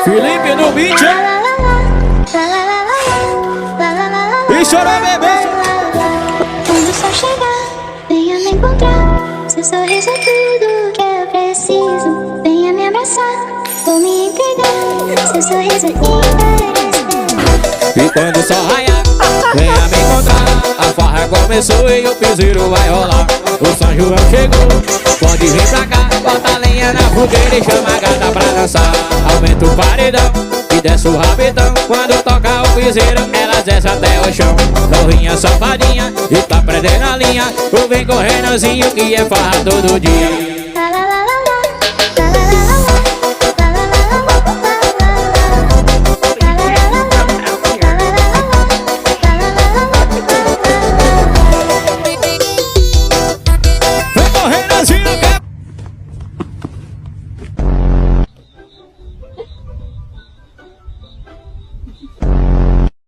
Felipe no beat. E chora, bebê. Quando o sol chegar, venha me encontrar. Seu sorriso é tudo que eu preciso. Venha me abraçar, vou me entregar. Seu sorriso é inverecível. E quando o sol raiar, venha me encontrar. A farra começou e o piseiro vai rolar. O São João chegou, pode vir pra cá. Bota a lenha na fogueira e chama a gata pra dançar. Aumenta o paredão e desce o rabetão. Quando toca o piseiro, ela desce até o chão. Novinha safadinha e tá prendendo a linha. Ou vem correndozinho que é farra todo dia.